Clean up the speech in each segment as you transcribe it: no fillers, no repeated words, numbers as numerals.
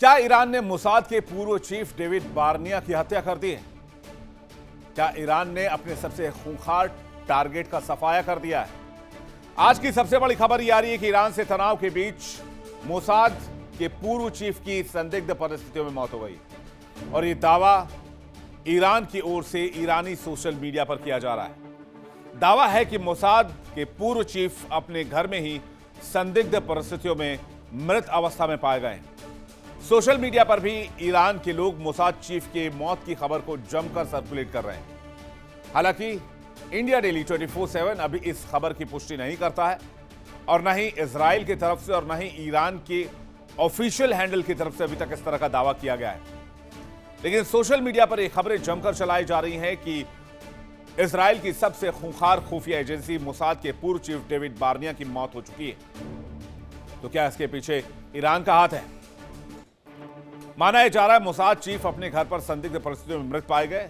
क्या ईरान ने मोसाद के पूर्व चीफ डेविड बार्निया की हत्या कर दी है? क्या ईरान ने अपने सबसे खूंखार टारगेट का सफाया कर दिया है? आज की सबसे बड़ी खबर यह आ रही है कि ईरान से तनाव के बीच मोसाद के पूर्व चीफ की संदिग्ध परिस्थितियों में मौत हो गई और यह दावा ईरान की ओर से ईरानी सोशल मीडिया पर किया जा रहा है। दावा है कि मोसाद के पूर्व चीफ अपने घर में ही संदिग्ध परिस्थितियों में मृत अवस्था में पाए गए। सोशल मीडिया पर भी ईरान के लोग मोसाद चीफ के मौत की खबर को जमकर सर्कुलेट कर रहे हैं। हालांकि इंडिया डेली 24/7 अभी इस खबर की पुष्टि नहीं करता है और न ही इजराइल की तरफ से और न ही ईरान के ऑफिशियल हैंडल की तरफ से अभी तक इस तरह का दावा किया गया है। लेकिन सोशल मीडिया पर ये खबरें जमकर चलाई जा रही हैं कि इजराइल की सबसे खूंखार खुफिया एजेंसी मोसाद के पूर्व चीफ डेविड बार्निया की मौत हो चुकी है। तो क्या इसके पीछे ईरान का हाथ है? माना जा रहा है मोसाद चीफ अपने घर पर संदिग्ध परिस्थितियों में मृत पाए गए।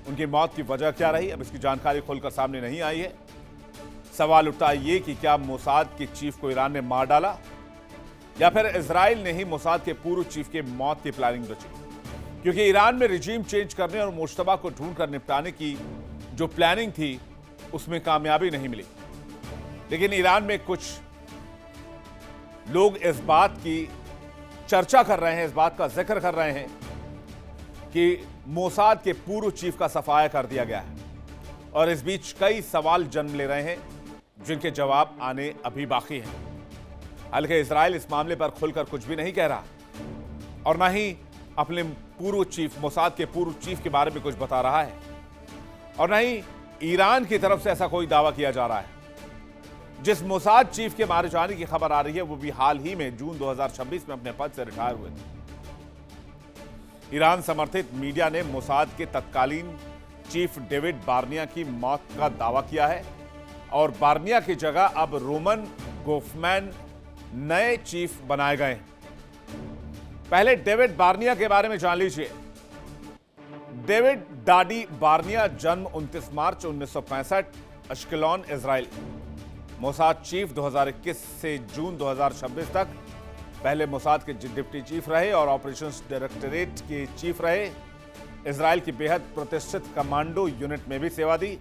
उनकी मौत की वजह क्या रही, अब इसकी जानकारी खुलकर सामने नहीं आई है। सवाल उठता है ये कि क्या मोसाद के चीफ को ईरान ने मार डाला या फिर इजराइल ने ही मोसाद के पूर्व चीफ के मौत की प्लानिंग रची, क्योंकि ईरान में रिजीम चेंज करने और मुश्तबा को ढूंढ कर निपटाने की जो प्लानिंग थी उसमें कामयाबी नहीं मिली। लेकिन ईरान में कुछ लोग इस बात की चर्चा कर रहे हैं, इस बात का जिक्र कर रहे हैं कि मोसाद के पूर्व चीफ का सफाया कर दिया गया है और इस बीच कई सवाल जन्म ले रहे हैं जिनके जवाब आने अभी बाकी हैं। हालांकि इजराइल इस मामले पर खुलकर कुछ भी नहीं कह रहा और ना ही अपने पूर्व चीफ मोसाद के पूर्व चीफ के बारे में कुछ बता रहा है और ना ही ईरान की तरफ से ऐसा कोई दावा किया जा रहा है। जिस मोसाद चीफ के मारे जाने की खबर आ रही है वो भी हाल ही में जून 2026 में अपने पद से रिटायर हुए थे। ईरान समर्थित मीडिया ने मोसाद के तत्कालीन चीफ डेविड बार्निया की मौत का दावा किया है और बार्निया की जगह अब रोमन गोफमैन नए चीफ बनाए गए। पहले डेविड बार्निया के बारे में जान लीजिए। डेविड डाडी बार्निया, जन्म 29 मार्च 1965, अश्केलॉन, इजराइल। मोसाद चीफ 2021 से जून 2026 तक पहले मोसाद के डिप्टी चीफ रहे और ऑपरेशंस डायरेक्टरेट के चीफ रहे। इजराइल की बेहद प्रतिष्ठित कमांडो यूनिट में भी सेवा दी।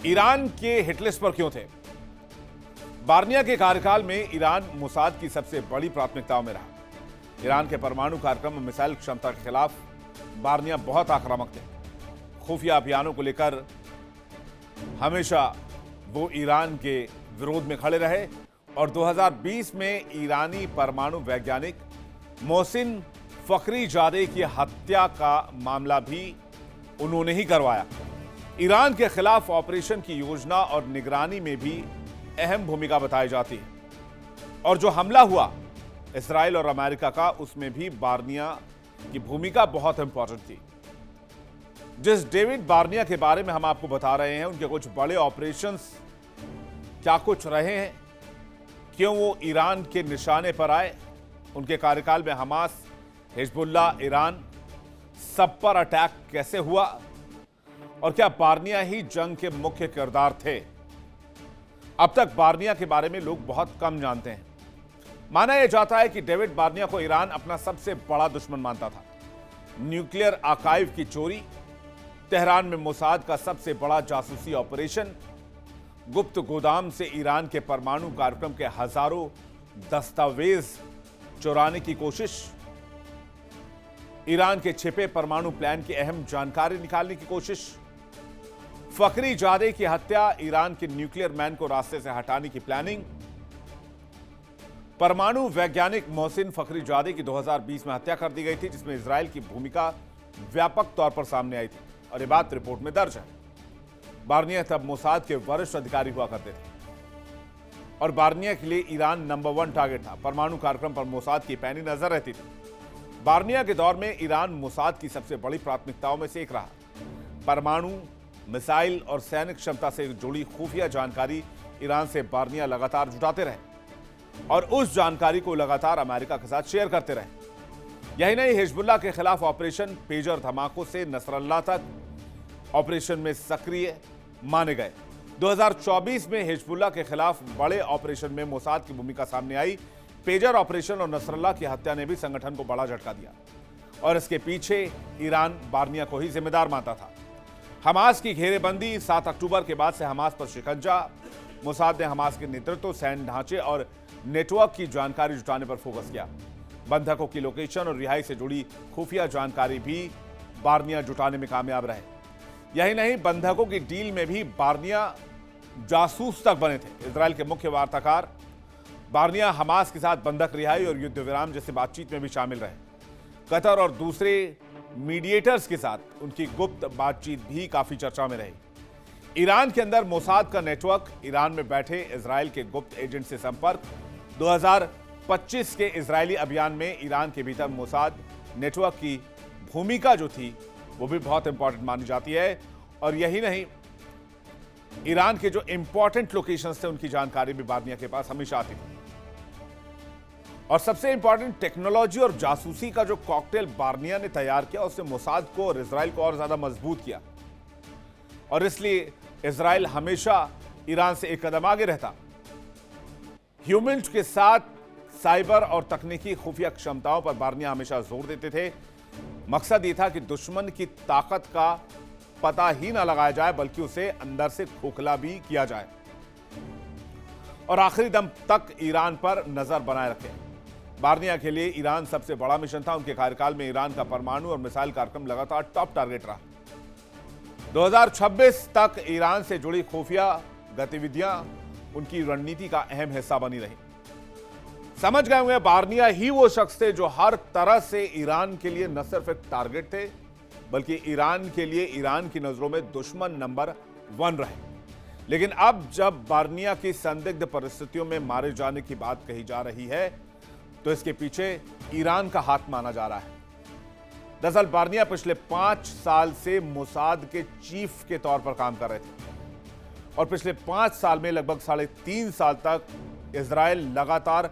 ईरान के हिटलिस्ट पर क्यों थे? बार्निया के कार्यकाल में ईरान मोसाद की सबसे बड़ी प्राथमिकताओं में रहा। ईरान के परमाणु कार्यक्रम और मिसाइल क्षमता के खिलाफ बार्निया बहुत आक्रामक थे। खुफिया अभियानों को लेकर हमेशा वो ईरान के विरोध में खड़े रहे और 2020 में ईरानी परमाणु वैज्ञानिक मोहसिन फखरीजादे की हत्या का मामला भी उन्होंने ही करवाया। ईरान के खिलाफ ऑपरेशन की योजना और निगरानी में भी अहम भूमिका बताई जाती है और जो हमला हुआ इजराइल और अमेरिका का, उसमें भी बार्निया की भूमिका बहुत इंपॉर्टेंट थी। जिस डेविड बार्निया के बारे में हम आपको बता रहे हैं, उनके कुछ बड़े ऑपरेशंस क्या कुछ रहे हैं, क्यों वो ईरान के निशाने पर आए, उनके कार्यकाल में हमास, हिजबुल्ला, ईरान सब पर अटैक कैसे हुआ और क्या बार्निया ही जंग के मुख्य किरदार थे। अब तक बार्निया के बारे में लोग बहुत कम जानते हैं। माना यह जाता है कि डेविड बार्निया को ईरान अपना सबसे बड़ा दुश्मन मानता था। न्यूक्लियर आर्काइव की चोरी, तेहरान में मोसाद का सबसे बड़ा जासूसी ऑपरेशन, गुप्त गोदाम से ईरान के परमाणु कार्यक्रम के हजारों दस्तावेज चुराने की कोशिश, ईरान के छिपे परमाणु प्लान की अहम जानकारी निकालने की कोशिश, फखरीजादे की हत्या, ईरान के न्यूक्लियर मैन को रास्ते से हटाने की प्लानिंग, परमाणु वैज्ञानिक मोहसिन फखरीजादे की 2020 में हत्या कर दी गई थी, जिसमें इजराइल की भूमिका व्यापक तौर पर सामने आई थी और यह बात रिपोर्ट में दर्ज है। बार्निया तब मोसाद के वरिष्ठ अधिकारी हुआ करते थे और बार्निया के लिए ईरान नंबर 1 टारगेट था। परमाणु कार्यक्रम पर मोसाद की पैनी नजर रहती थी। बार्निया के दौर में ईरान मोसाद की सबसे बड़ी प्राथमिकताओं में से एक रहा। परमाणु, मिसाइल और सैनिक क्षमता से जुड़ी खुफिया जानकारी ईरान से बार्निया लगातार जुटाते रहे और उस जानकारी को लगातार अमेरिका के साथ शेयर करते रहे। यही नहीं, हिजबुल्ला के खिलाफ ऑपरेशन, पेजर धमाकों से नसरल्ला तक ऑपरेशन में सक्रिय माने गए। 2024 में हिजबुल्ला के खिलाफ बड़े ऑपरेशन में मोसाद की भूमिका सामने आई। पेजर ऑपरेशन और नसरल्ला की हत्या ने भी संगठन को बड़ा झटका दिया और इसके पीछे ईरान बार्निया को ही जिम्मेदार मानता था। हमास की घेरेबंदी, 7 अक्टूबर के बाद से हमास पर शिकंजा। मोसाद ने हमास के नेतृत्व, सैन्य ढांचे और नेटवर्क की जानकारी जुटाने पर फोकस किया। बंधकों की लोकेशन और रिहाई से जुड़ी खुफिया जानकारी भी बार्निया जुटाने में कामयाब रहे। यही नहीं, बंधकों की डील में भी बार्निया जासूस तक बने थे। इजराइल के मुख्य वार्ताकार बार्निया हमास के साथ बंधक रिहाई और युद्ध विराम जैसे बातचीत में भी शामिल रहे। कतर और दूसरे मीडिएटर्स के साथ उनकी गुप्त बातचीत भी काफी चर्चा में रही। ईरान के अंदर मोसाद का नेटवर्क, ईरान में बैठे इजराइल के गुप्त एजेंट से संपर्क, 2025 के इजरायली अभियान में ईरान के भीतर मोसाद नेटवर्क की भूमिका जो थी वो भी बहुत इंपॉर्टेंट मानी जाती है। और यही नहीं, ईरान के जो इंपॉर्टेंट लोकेशंस थे उनकी जानकारी भी बार्निया के पास हमेशा आती थी। और सबसे इंपॉर्टेंट, टेक्नोलॉजी और जासूसी का जो कॉकटेल बार्निया ने तैयार किया उसने मोसाद को और इजराइल को और ज्यादा मजबूत किया और इसलिए इजराइल हमेशा ईरान से एक कदम आगे रहता। ह्यूमन्स के साथ साइबर और तकनीकी खुफिया क्षमताओं पर बार्निया हमेशा जोर देते थे। मकसद यह था कि दुश्मन की ताकत का पता ही ना लगाया जाए बल्कि उसे अंदर से खोखला भी किया जाए और आखिरी दम तक ईरान पर नजर बनाए रखे। बार्निया के लिए ईरान सबसे बड़ा मिशन था। उनके कार्यकाल में ईरान का परमाणु और मिसाइल कार्यक्रम लगातार टॉप टारगेट रहा। 2026 तक ईरान से जुड़ी खुफिया गतिविधियां उनकी रणनीति का अहम हिस्सा बनी रही। समझ गए हुए बार्निया ही वो शख्स थे जो हर तरह से ईरान के लिए न सिर्फ एक टारगेट थे बल्कि ईरान के लिए ईरान की नजरों में दुश्मन नंबर 1 रहे। लेकिन अब जब बार्निया की संदिग्ध परिस्थितियों में मारे जाने की बात कही जा रही है तो इसके पीछे ईरान का हाथ माना जा रहा है। दरअसल बार्निया पिछले 5 साल से मोसाद के चीफ के तौर पर काम कर रहे थे और पिछले 5 साल में लगभग 3.5 साल तक इजराइल लगातार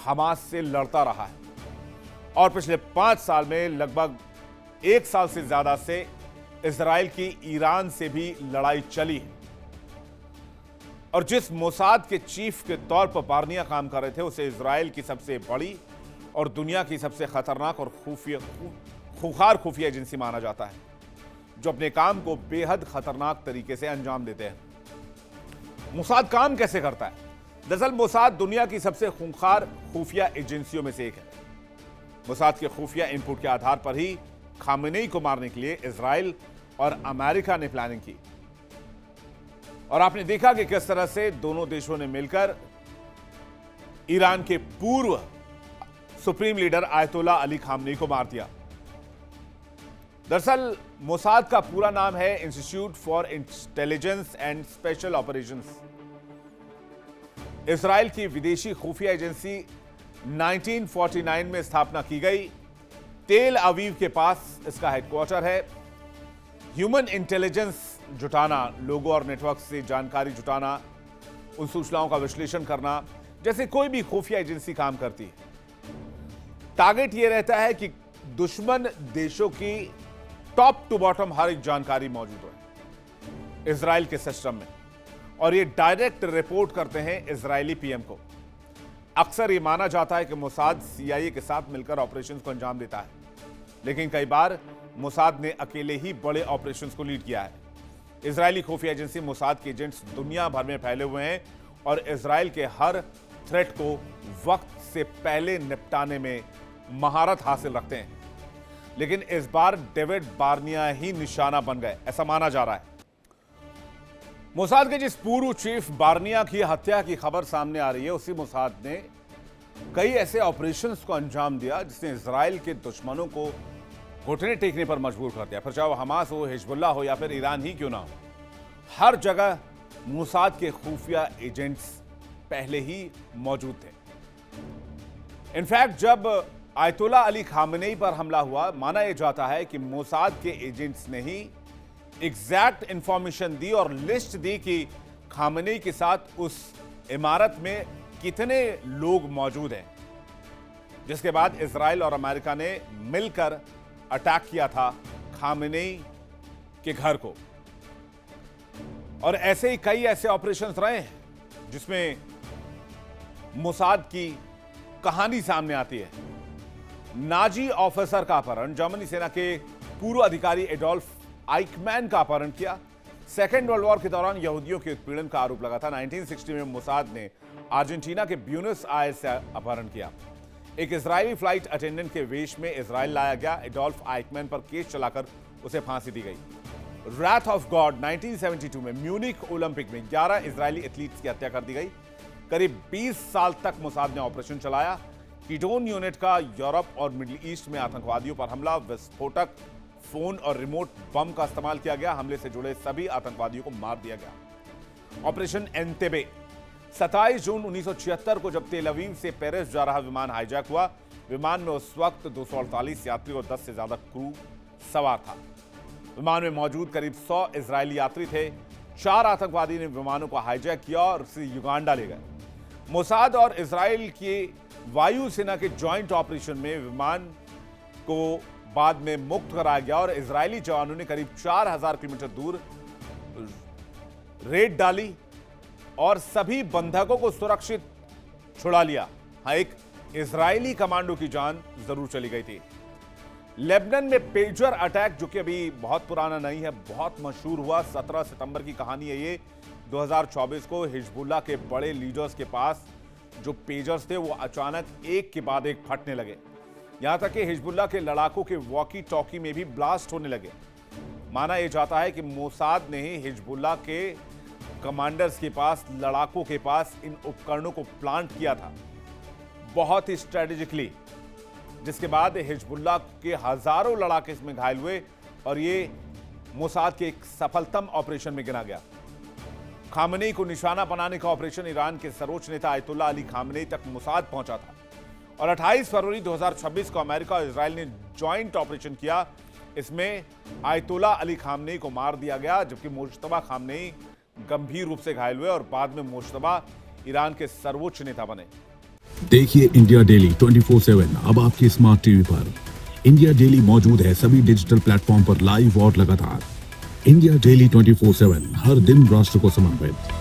हमास से लड़ता रहा है और पिछले 5 साल में लगभग 1 साल से ज्यादा से इजराइल की ईरान से भी लड़ाई चली है। और जिस मोसाद के चीफ के तौर पर बार्निया काम कर रहे थे उसे इजराइल की सबसे बड़ी और दुनिया की सबसे खतरनाक और खूंखार खुफिया एजेंसी माना जाता है जो अपने काम को बेहद खतरनाक तरीके से अंजाम देते हैं। मोसाद काम कैसे करता है? दरअसल मोसाद दुनिया की सबसे खूंखार खुफिया एजेंसियों में से एक है। मोसाद के खुफिया इनपुट के आधार पर ही खामेनेई को मारने के लिए इजराइल और अमेरिका ने प्लानिंग की और आपने देखा कि किस तरह से दोनों देशों ने मिलकर ईरान के पूर्व सुप्रीम लीडर आयतोल्ला अली खामेनेई को मार दिया। दरअसल मोसाद का पूरा नाम है institute for intelligence and special operations. Israel की विदेशी खुफिया एजेंसी 1949 में स्थापना की गई। तेल अवीव के पास इसका हेडक्वार्टर है। ह्यूमन इंटेलिजेंस जुटाना, लोगों और नेटवर्क से जानकारी जुटाना, उन सूचनाओं का विश्लेषण करना जैसे कोई भी खुफिया एजेंसी काम करती है। टारगेट यह रहता है कि दुश्मन देशों की टॉप टू बॉटम हर एक जानकारी मौजूद हो इजराइल के सिस्टम में और ये डायरेक्ट रिपोर्ट करते हैं इजरायली पीएम को। अक्सर ये माना जाता है कि मोसाद सीआईए के साथ मिलकर ऑपरेशंस को अंजाम देता है, लेकिन कई बार मोसाद ने अकेले ही बड़े ऑपरेशंस को लीड किया है। इजरायली खुफिया एजेंसी मोसाद के एजेंट्स दुनिया भर में फैले हुए हैं और इजराइल के हर थ्रेट को वक्त से पहले निपटाने में महारत हासिल रखते हैं। लेकिन इस बार डेविड बार्निया ही निशाना बन गए, ऐसा माना जा रहा है। मोसाद के जिस पूर्व चीफ बार्निया की हत्या की खबर सामने आ रही है, उसी मोसाद ने कई ऐसे ऑपरेशंस को अंजाम दिया जिसने इजराइल के दुश्मनों को घुटने टेकने पर मजबूर कर दिया। फिर चाहे वो हमास हो, हिजबुल्लाह हो या फिर ईरान ही क्यों ना हो, हर जगह मोसाद के खुफिया एजेंट्स पहले ही मौजूद थे। इनफैक्ट जब आयतोल्ला अली खामेनेई पर हमला हुआ, माना यह जाता है कि मोसाद के एजेंट्स ने ही एग्जैक्ट इंफॉर्मेशन दी और लिस्ट दी कि खामेनेई के साथ उस इमारत में कितने लोग मौजूद हैं, जिसके बाद इजराइल और अमेरिका ने मिलकर अटैक किया था खामेनेई के घर को। और ऐसे ही कई ऐसे ऑपरेशंस रहे हैं जिसमें मोसाद की कहानी सामने आती है। नाजी ऑफिसर का अपहरण, जर्मनी सेना के पूर्व अधिकारी एडोल्फ आइकमैन का अपहरण किया। सेकेंड वर्ल्ड वॉर के दौरान यहूदियों के उत्पीड़न का आरोप लगा था। 1960 में मोसाद ने अर्जेंटीना के ब्यूनस आयर्स से अपहरण किया। एक इजरायली फ्लाइट अटेंडेंट के वेश में इजराइल लाया गया। एडोल्फ आइकमैन पर केस चलाकर उसे फांसी दी गई। रैथ ऑफ गॉड 1972 में म्यूनिक ओलंपिक में 11 इजरायली एथलीट्स की हत्या कर दी गई। करीब 20 साल तक मोसाद ने ऑपरेशन चलाया। कीटोन यूनिट का यूरोप और मिडिल ईस्ट में आतंकवादियों पर हमला, विस्फोटक, फोन और रिमोट बम का इस्तेमाल किया गया। हमले से जुड़े सभी आतंकवादियों को मार दिया गया। ऑपरेशन एंतेबे 27 जून 1976 को जब तेल अवीव से पेरिस जा रहा विमान हाईजैक हुआ। विमान में उस वक्त 248 यात्री और 10 से ज्यादा क्रू सवार था। विमान में मौजूद करीब 100 इजरायली यात्री थे। 4 आतंकवादी ने विमानों को हाईजैक किया और उसे युगांडा ले गए। मोसाद और इजराइल की वायुसेना के जॉइंट ऑपरेशन में विमान को बाद में मुक्त कराया गया और इजरायली जवानों ने करीब 4000 किलोमीटर दूर रेड डाली और सभी बंधकों को सुरक्षित छुड़ा लिया। हाँ, एक इजरायली कमांडो की जान जरूर चली गई थी। लेबनान में पेजर अटैक, जो कि अभी बहुत पुराना नहीं है, बहुत मशहूर हुआ। 17 सितंबर की कहानी है ये। 2024 को हिजबुल्लाह के बड़े लीडर्स के पास जो पेजर्स थे वो अचानक एक के बाद एक फटने लगे। यहां तक कि हिजबुल्लाह के लड़ाकों के वॉकी टॉकी में भी ब्लास्ट होने लगे। माना यह जाता है कि मोसाद ने ही हिजबुल्लाह के कमांडर्स के पास, लड़ाकों के पास इन उपकरणों को प्लांट किया था, बहुत ही स्ट्रेटेजिकली, जिसके बाद हिजबुल्लाह के हजारों लड़ाके इसमें घायल हुए और ये मोसाद के एक सफलतम ऑपरेशन में गिना गया। खामनेई को निशाना बनाने का ऑपरेशन ईरान के सर्वोच्च नेता आयतुल्लाह अली खामनेई तक मोसाद पहुंचा था और 28 फरवरी 2026 को अमेरिका और इजराइल ने जॉइंट ऑपरेशन किया। इसमें आयतुल्लाह अली खामनेई को मार दिया गया, जबकि मुश्तबा खामनेई गंभीर रूप से घायल हुए और बाद में मुश्तबा ईरान के सर्वोच्च नेता बने। देखिए इंडिया डेली 24/7 अब आपके स्मार्ट टीवी पर। इंडिया डेली मौजूद है सभी डिजिटल प्लेटफॉर्म पर लाइव और लगातार। इंडिया डेली 24/7 हर दिन राष्ट्र को समर्पित।